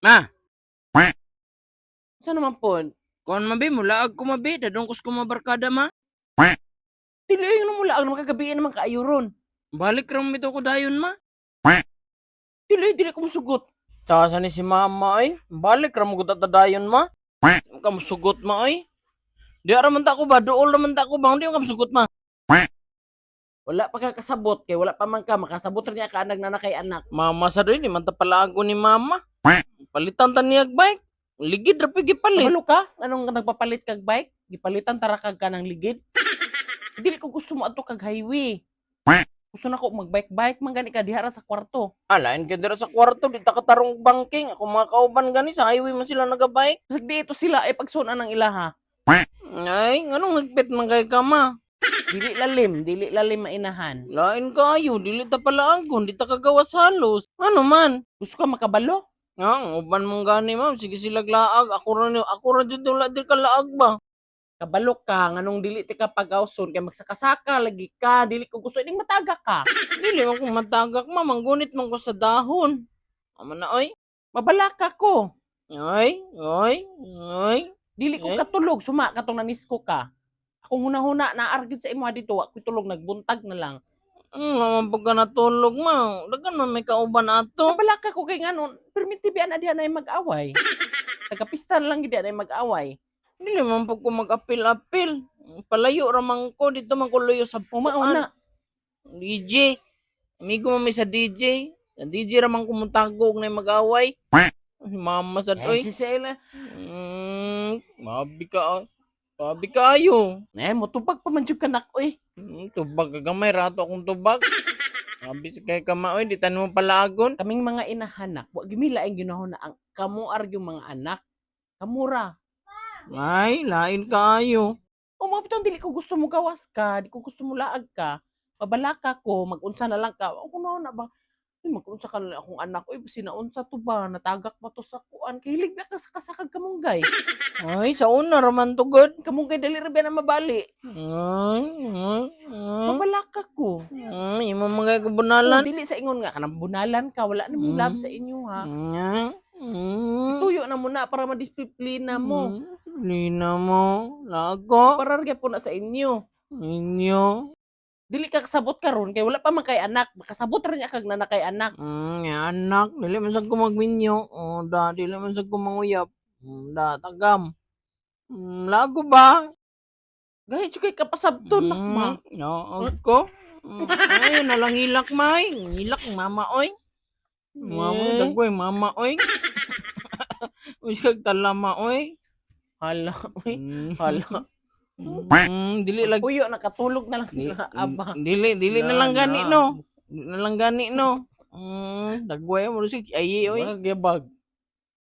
Ma, Saan naman po? kuan mabi mulaag ko mabi, dadungkos ko mabarkada ma. Dili yung mula ang makagabiin naman kaayo ron. Balik ra mo ko dayon ma. Dili ko musugot. Sasa ni si mama ay, balik ra mo gud dayon ma. Ka musugot ma ay. Di ara man ta ko ba, duol naman ta ko ba, di ka musugot ma. Wala pa ka kasabot kay wala pa man ka makasabot ra niya ka anak na kay anak. Mama sa doy, di man ta palago ni mama. Palitan ta niyag bike. Ligid ra pigi palit. Kabalo ka? Anong nagpapalit kag bike? Gipalitan tara kag kanang ligid. Dili ko gusto mo adto kag highway. Gusto na ko magbike-bike man gani ka diha ra sa kwarto. Alain ka dira sa kwarto, di ta katarong banking. Ako mga kauban gani, sa highway man sila nagabike. Kasi dito sila ay pagsuna ng ilaha. Ay, anong higpit man kay ka ma? Dili lalim mainahan. Lain kayo, dili ta palaagon, di ta kagawas halos. Ano man? Gusto ka makabalo? Nga, uban mong gani ma'am, sige sila laag. Ako ra jud wala di ka laag ba? Kabalo ka nganong dili ti ka pagawson kay magsakasaka lagi ka, dili ko gusto ining mataga ka. Dili man ko matagak ma, manggunit man ko sa dahon. Ama na oy. Mabalaka ko. Oy. Dili ko Eh? katulog suma katong nanisko ka. Ako huna-huna na argid sa imo dito, ako tulog nagbuntag na lang. Naman pag ka natulog ma, dagan man may kauban ato. Mabalaka ko kay nganon, permiti bi ana diha na mag-away. Tagapista na lang gid na mag-away. Dili man pag ko mag-apil-apil. Palayo ramang ko, dito man ko luyo sa Umauna. DJ. Amigo man may sa DJ. Sa DJ ramang kumutagog na mag-away. Mama sa Eh, oy. si Sela. Mabi ka. Mabi kayo. Motubag pa man jud ka nak oy. Tubag kagamay rato akong tubag. Mabi kay kamaoy, di tayo mo palagon. Kaming mga inahanak, wa gimila ang ginahon na ang kamuar yung mga anak. Kamura. Ay, lain kayo. O mabitong dili ko gusto mo gawas ka, di ko gusto mo laag ka. Pabalaka ko, mag-unsa na lang ka. Ako na ba? Ay, mag-unsa ka na lang akong anak. Uy, sinaunsa to ba? Natagak pa to sa kuan. Kihilig na ka sa kasakag kamunggay. Ay, sa una raman to god. Kamunggay dali ra ba na mabali. Ay. Pabalaka ko. Imo mga Oh, kabunalan. dili sa ingon nga kanang bunalan ka, wala namang love sa inyo ha. Tuyo na muna para madisiplina mo. Lina mo. Lago. Para ra po na sa inyo. Inyo. Dili ka kasabot karon kay wala pa man kay anak, makasabot ra niya kag nanakay anak. Yan anak. Dili man sad ko magminyo. Dili man sad ko manguyap. Tagam. Lago ba? Gahi jud kay kapasabton nak ma. No, ko. Ay, nalang hilak may. Hilak mama oy. Mama dagway mama oy. Usag talama oy. Hala, uy. Hala. Dili lag Puyo nakatulog na lang aba. dili na lang gani no. Dili na lang gani no. Dagway mo sig ay oy. Wag yabag.